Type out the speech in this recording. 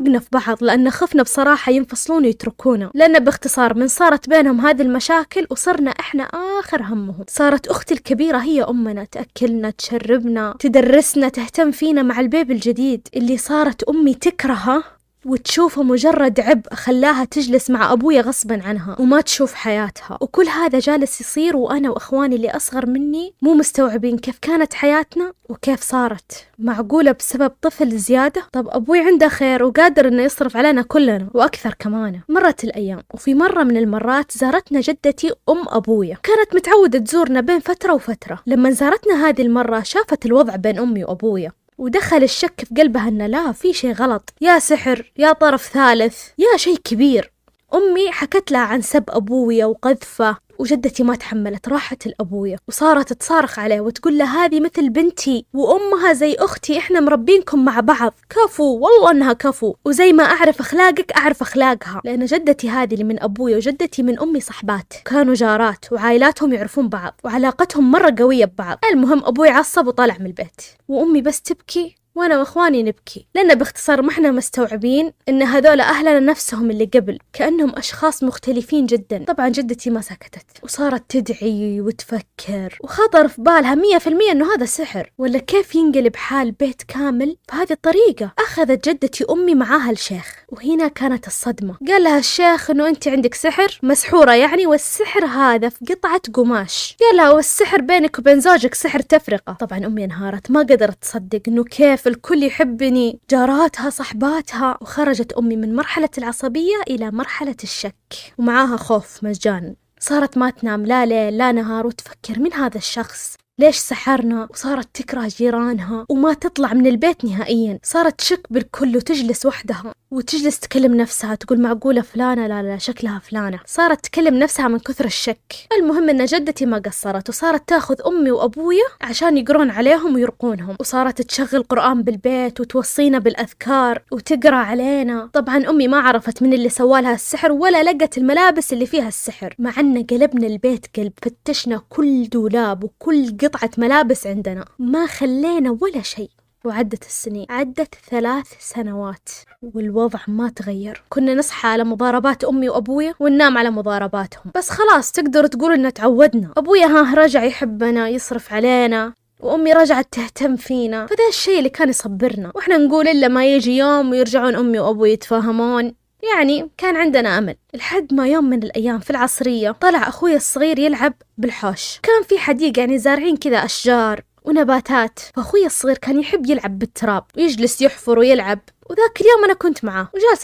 في بعض لأن خفنا بصراحة ينفصلون ويتركونا، لأن باختصار من صارت بينهم هذه المشاكل وصرنا إحنا آخر همهم. صارت أختي الكبيرة هي أمنا، تأكلنا تشربنا تدرسنا تهتم فينا، مع البيبي الجديد اللي صارت أمي تكرهه وتشوفه مجرد عبء خلاها تجلس مع أبويا غصبا عنها وما تشوف حياتها. وكل هذا جالس يصير وأنا وأخواني اللي أصغر مني مو مستوعبين كيف كانت حياتنا وكيف صارت. معقولة بسبب طفل زيادة؟ طب أبوي عنده خير وقادر إنه يصرف علينا كلنا وأكثر كمان. مرت الأيام وفي مرة من المرات زارتنا جدتي أم أبويا، كانت متعودة تزورنا بين فترة وفترة. لما زارتنا هذه المرة شافت الوضع بين أمي وأبويا ودخل الشك في قلبها أن لا، في شيء غلط، يا سحر يا طرف ثالث يا شيء كبير. أمي حكت لها عن سب أبويا وقذفه، وجدتي ما تحملت، راحت لأبويا وصارت تصارخ عليه وتقول له هذه مثل بنتي وأمها زي أختي، إحنا مربينكم مع بعض، كفو والله أنها كفو، وزي ما أعرف أخلاقك أعرف أخلاقها. لأن جدتي هذه اللي من أبويا وجدتي من أمي صحبات، كانوا جارات وعائلاتهم يعرفون بعض وعلاقتهم مرة قوية ببعض. المهم أبوي عصب وطلع من البيت وأمي بس تبكي وأنا وإخواني نبكي، لأن باختصار ما احنا مستوعبين إن هذول أهلنا نفسهم اللي قبل، كأنهم أشخاص مختلفين جدا. طبعا جدتي ما سكتت وصارت تدعي وتفكر، وخطر في بالها 100% إنه هذا سحر، ولا كيف ينقلب حال بيت كامل بهذه الطريقة. أخذت جدتي أمي معاها الشيخ، وهنا كانت الصدمة. قال لها الشيخ إنه أنت عندك سحر، مسحورة يعني، والسحر هذا في قطعة قماش. قال لها والسحر بينك وبين زوجك سحر تفرقة. طبعا أمي انهارت، ما قدرت تصدق إنه كيف الكل يحبني، جاراتها صحباتها. وخرجت أمي من مرحلة العصبية إلى مرحلة الشك ومعاها خوف مجان. صارت ما تنام لا ليل لا نهار وتفكر من هذا الشخص، ليش سحرنا، وصارت تكره جيرانها وما تطلع من البيت نهائيا. صارت تشك بالكل وتجلس وحدها وتجلس تكلم نفسها تقول معقولة فلانة، لا شكلها فلانة. صارت تكلم نفسها من كثر الشك. المهم ان جدتي ما قصرت وصارت تاخذ امي وابويا عشان يقرون عليهم ويرقونهم، وصارت تشغل قرآن بالبيت وتوصينا بالاذكار وتقرا علينا. طبعا امي ما عرفت من اللي سوالها السحر ولا لقت الملابس اللي فيها السحر، مع ان قلبنا البيت قلب، فتشنا كل دولاب وكل قطعة ملابس عندنا، ما خلينا ولا شيء. وعدت السنين، عدت 3 سنوات والوضع ما تغير. كنا نصحى على مضاربات أمي وأبويا وننام على مضارباتهم، بس خلاص تقدر تقول إن تعودنا. أبويا رجع يحبنا يصرف علينا، وأمي رجعت تهتم فينا، فده الشيء اللي كان يصبرنا، وإحنا نقول إلا ما يجي يوم ويرجعون أمي وأبوي يتفاهمون. يعني كان عندنا أمل، لحد ما يوم من الأيام في العصرية طلع أخوي الصغير يلعب بالحوش. كان في حديقة يعني زارعين كذا أشجار ونباتات، فأخوي الصغير كان يحب يلعب بالتراب ويجلس يحفر ويلعب. وذاك اليوم أنا كنت معاه وجالسة